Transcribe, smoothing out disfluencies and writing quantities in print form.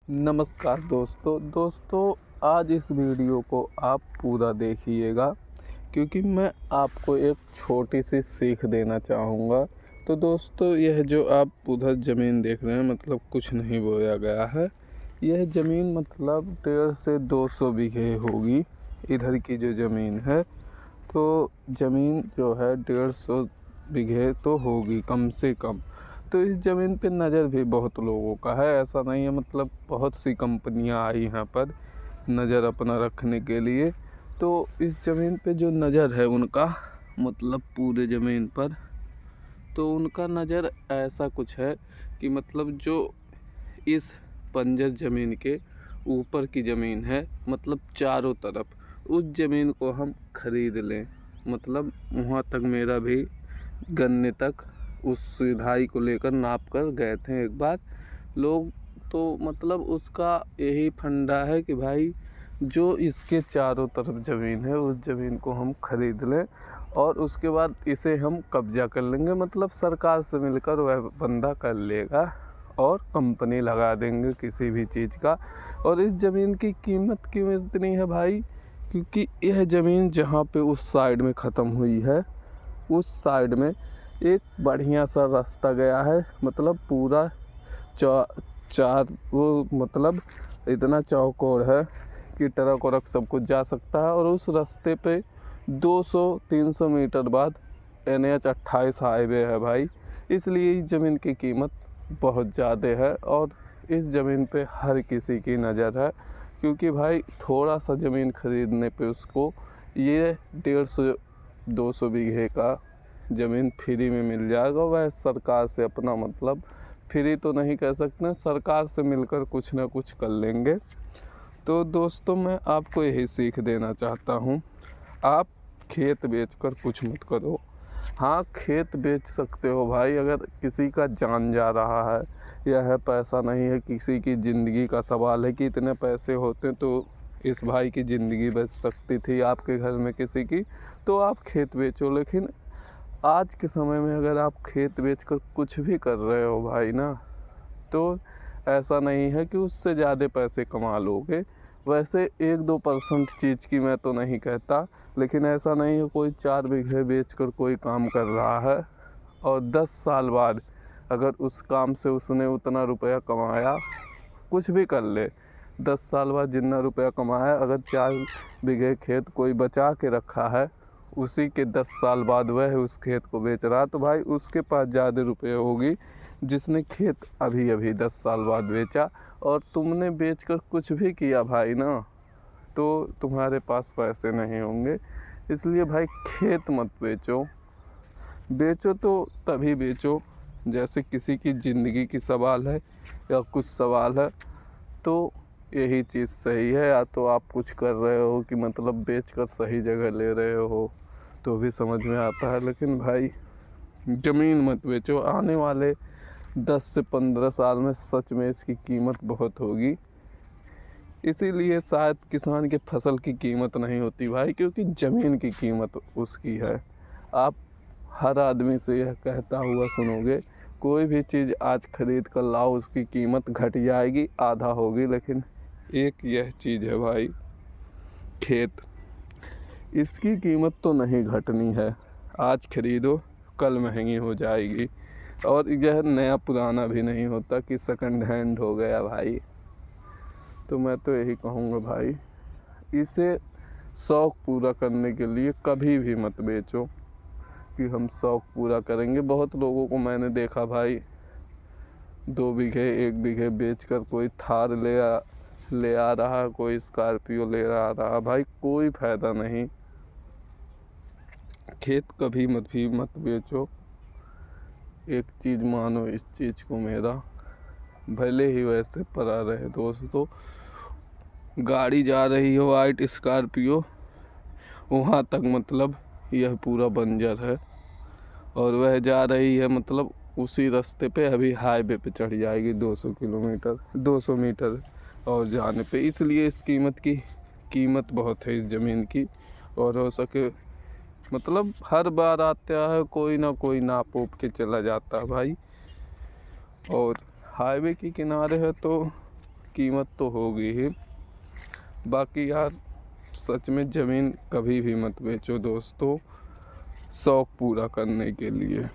नमस्कार दोस्तों आज इस वीडियो को आप पूरा देखिएगा क्योंकि मैं आपको एक छोटी सी सीख देना चाहूँगा। तो दोस्तों यह जो आप उधर ज़मीन देख रहे हैं मतलब कुछ नहीं बोया गया है। यह ज़मीन मतलब 1.5 से 200 बीघे होगी इधर की जो ज़मीन है। तो ज़मीन जो है 150 बीघे तो होगी कम से कम। तो इस ज़मीन पे नज़र भी बहुत लोगों का है, ऐसा नहीं है मतलब बहुत सी कंपनियां आई यहाँ पर नज़र अपना रखने के लिए। तो इस ज़मीन पे जो नज़र है उनका मतलब पूरे ज़मीन पर, तो उनका नज़र ऐसा कुछ है कि मतलब जो इस बंजर ज़मीन के ऊपर की ज़मीन है मतलब चारों तरफ उस ज़मीन को हम खरीद लें। मतलब वहाँ तक मेरा भी गन्ने तक उस सुविधाई को लेकर नाप कर गए थे एक बार लोग। तो मतलब उसका यही फंडा है कि भाई जो इसके चारों तरफ ज़मीन है उस ज़मीन को हम खरीद लें और उसके बाद इसे हम कब्जा कर लेंगे। मतलब सरकार से मिलकर वह बंदा कर लेगा और कंपनी लगा देंगे किसी भी चीज़ का। और इस ज़मीन की कीमत क्यों इतनी है भाई, क्योंकि यह ज़मीन जहाँ पे उस साइड में ख़त्म हुई है उस साइड में एक बढ़िया सा रास्ता गया है। मतलब पूरा चार वो मतलब इतना चौकोर है कि ट्रक वरक सब कुछ जा सकता है। और उस रास्ते पे 200-300 मीटर बाद NH 28 हाईवे है भाई। इसलिए इस ज़मीन की कीमत बहुत ज़्यादा है और इस ज़मीन पे हर किसी की नज़र है। क्योंकि भाई थोड़ा सा ज़मीन खरीदने पे उसको ये 150-200 बीघे का ज़मीन फ्री में मिल जाएगा। वह सरकार से अपना मतलब फ्री तो नहीं कह सकते, सरकार से मिलकर कुछ ना कुछ कर लेंगे। तो दोस्तों मैं आपको यही सीख देना चाहता हूँ, आप खेत बेचकर कुछ मत करो। हाँ खेत बेच सकते हो भाई अगर किसी का जान जा रहा है, यह है पैसा नहीं है, किसी की ज़िंदगी का सवाल है कि इतने पैसे होते तो इस भाई की ज़िंदगी बच सकती थी आपके घर में किसी की, तो आप खेत बेचो। लेकिन आज के समय में अगर आप खेत बेचकर कुछ भी कर रहे हो भाई ना, तो ऐसा नहीं है कि उससे ज़्यादा पैसे कमा लोगे। वैसे 1-2% चीज़ की मैं तो नहीं कहता, लेकिन ऐसा नहीं है कोई 4 बीघे बेचकर कोई काम कर रहा है और 10 साल बाद अगर उस काम से उसने उतना रुपया कमाया, कुछ भी कर ले, 10 साल बाद जितना रुपया कमाया अगर 4 बीघे खेत कोई बचा के रखा है, उसी के 10 साल बाद वह उस खेत को बेच रहा, तो भाई उसके पास ज़्यादा रुपये होगी जिसने खेत अभी अभी 10 साल बाद बेचा। और तुमने बेचकर कुछ भी किया भाई ना, तो तुम्हारे पास पैसे नहीं होंगे। इसलिए भाई खेत मत बेचो। बेचो तो तभी बेचो जैसे किसी की ज़िंदगी की सवाल है या कुछ सवाल है, तो यही चीज़ सही है। या तो आप कुछ कर रहे हो कि मतलब बेचकर सही जगह ले रहे हो तो भी समझ में आता है। लेकिन भाई ज़मीन मत बेचो, आने वाले 10 से 15 साल में सच में इसकी कीमत बहुत होगी। इसीलिए शायद किसान के फसल की कीमत नहीं होती भाई, क्योंकि ज़मीन की कीमत उसकी है। आप हर आदमी से यह कहता हुआ सुनोगे, कोई भी चीज़ आज खरीद कर लाओ उसकी कीमत घट जाएगी, आधा होगी। लेकिन एक यह चीज़ है भाई खेत, इसकी कीमत तो नहीं घटनी है। आज खरीदो कल महंगी हो जाएगी। और यह नया पुराना भी नहीं होता कि सेकंड हैंड हो गया भाई। तो मैं तो यही कहूँगा भाई, इसे शौक़ पूरा करने के लिए कभी भी मत बेचो कि हम शौक़ पूरा करेंगे। बहुत लोगों को मैंने देखा भाई 2 बीघे 1 बीघे बेचकर कोई थार ले आ रहा, कोई स्कॉर्पियो ले आ रहा। भाई कोई फ़ायदा नहीं, खेत कभी मत बेचो। एक चीज़ मानो इस चीज़ को मेरा, भले ही वैसे पड़ा रहे दोस्तों, गाड़ी जा रही हो वाइट स्कॉर्पियो, वहाँ तक मतलब यह पूरा बंजर है और वह जा रही है मतलब उसी रास्ते पे अभी हाईवे पे चढ़ जाएगी 200 मीटर और जाने पे। इसलिए इस कीमत बहुत है इस ज़मीन की। और हो सके मतलब हर बार आता है कोई ना कोई नाप उप के चला जाता है भाई। और हाईवे के किनारे है तो कीमत तो होगी ही। बाकी यार सच में ज़मीन कभी भी मत बेचो दोस्तों, शौक़ पूरा करने के लिए।